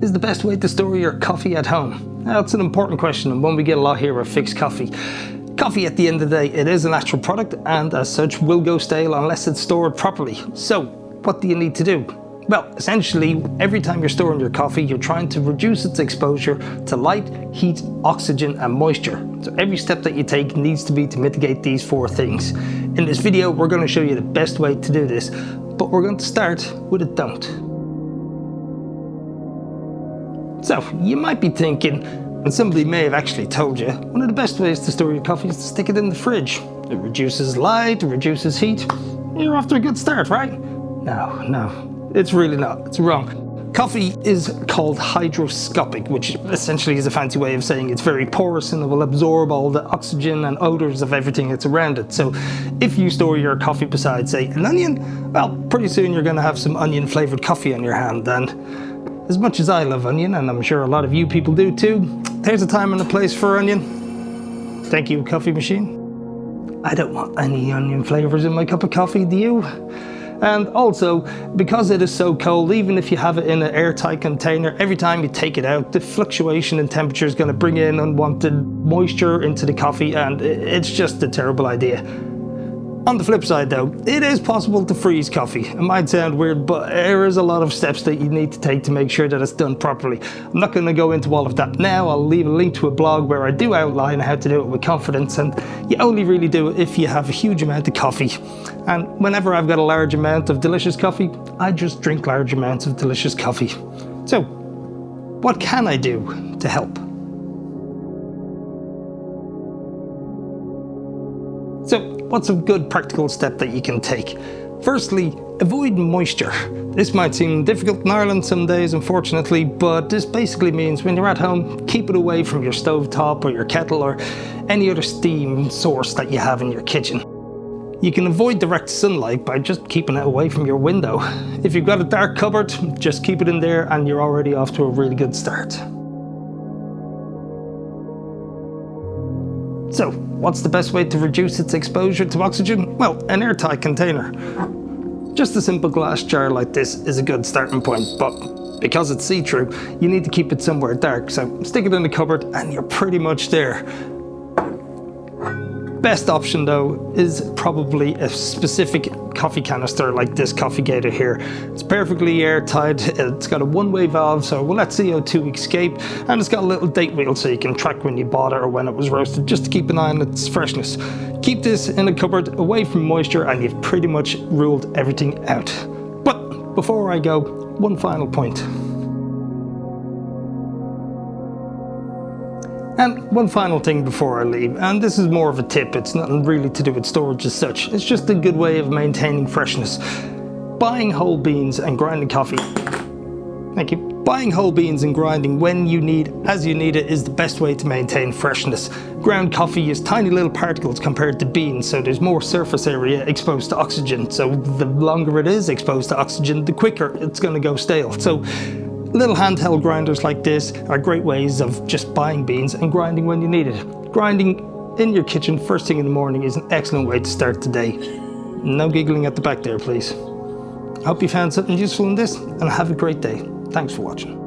is the best way to store your coffee at home? Now, that's an important question and one we get a lot here at FiXX Coffee. Coffee, at the end of the day, it is a natural product and as such will go stale unless it's stored properly. So what do you need to do? Well, essentially, every time you're storing your coffee, you're trying to reduce its exposure to light, heat, oxygen and moisture. So every step that you take needs to be to mitigate these four things. In this video, we're going to show you the best way to do this, but we're going to start with a don't. So you might be thinking, and somebody may have actually told you, one of the best ways to store your coffee is to stick it in the fridge. It reduces light, it reduces heat. You're off to a good start, right? No, it's really not. It's wrong. Coffee is called hygroscopic, which essentially is a fancy way of saying it's very porous and it will absorb all the oxygen and odors of everything that's around it. So if you store your coffee beside, say, an onion, well, pretty soon you're going to have some onion flavored coffee on your hand. And as much as I love onion, and I'm sure a lot of you people do too, there's a time and a place for onion. Thank you, coffee machine. I don't want any onion flavors in my cup of coffee, do you? And also, because it is so cold, even if you have it in an airtight container, every time you take it out, the fluctuation in temperature is going to bring in unwanted moisture into the coffee, and it's just a terrible idea. On the flip side though, it is possible to freeze coffee. It might sound weird, but there is a lot of steps that you need to take to make sure that it's done properly. I'm not going to go into all of that now. I'll leave a link to a blog where I do outline how to do it with confidence, and you only really do it if you have a huge amount of coffee. And whenever I've got a large amount of delicious coffee, I just drink large amounts of delicious coffee. So, what can I do to help? So, what's a good practical step that you can take? Firstly, avoid moisture. This might seem difficult in Ireland some days, unfortunately, but this basically means when you're at home, keep it away from your stovetop or your kettle or any other steam source that you have in your kitchen. You can avoid direct sunlight by just keeping it away from your window. If you've got a dark cupboard, just keep it in there and you're already off to a really good start. So, what's the best way to reduce its exposure to oxygen? Well, an airtight container. Just a simple glass jar like this is a good starting point, but because it's see-through, you need to keep it somewhere dark, so stick it in the cupboard and you're pretty much there. Best option though is probably a specific coffee canister like this coffee gator here. It's perfectly airtight, it's got a one-way valve so it will let CO2 escape, and it's got a little date wheel so you can track when you bought it or when it was roasted, just to keep an eye on its freshness. Keep this in a cupboard away from moisture and you've pretty much ruled everything out. But before I go, one final point. And one final thing before I leave, and this is more of a tip, it's nothing really to do with storage as such, it's just a good way of maintaining freshness. Buying whole beans and grinding coffee, thank you. Buying whole beans and grinding when you need, as you need it, is the best way to maintain freshness. Ground coffee is tiny little particles compared to beans, so there's more surface area exposed to oxygen, so the longer it is exposed to oxygen, the quicker it's going to go stale. So little handheld grinders like this are great ways of just buying beans and grinding when you need it. Grinding in your kitchen first thing in the morning is an excellent way to start the day. No giggling at the back there, please. I hope you found something useful in this and have a great day. Thanks for watching.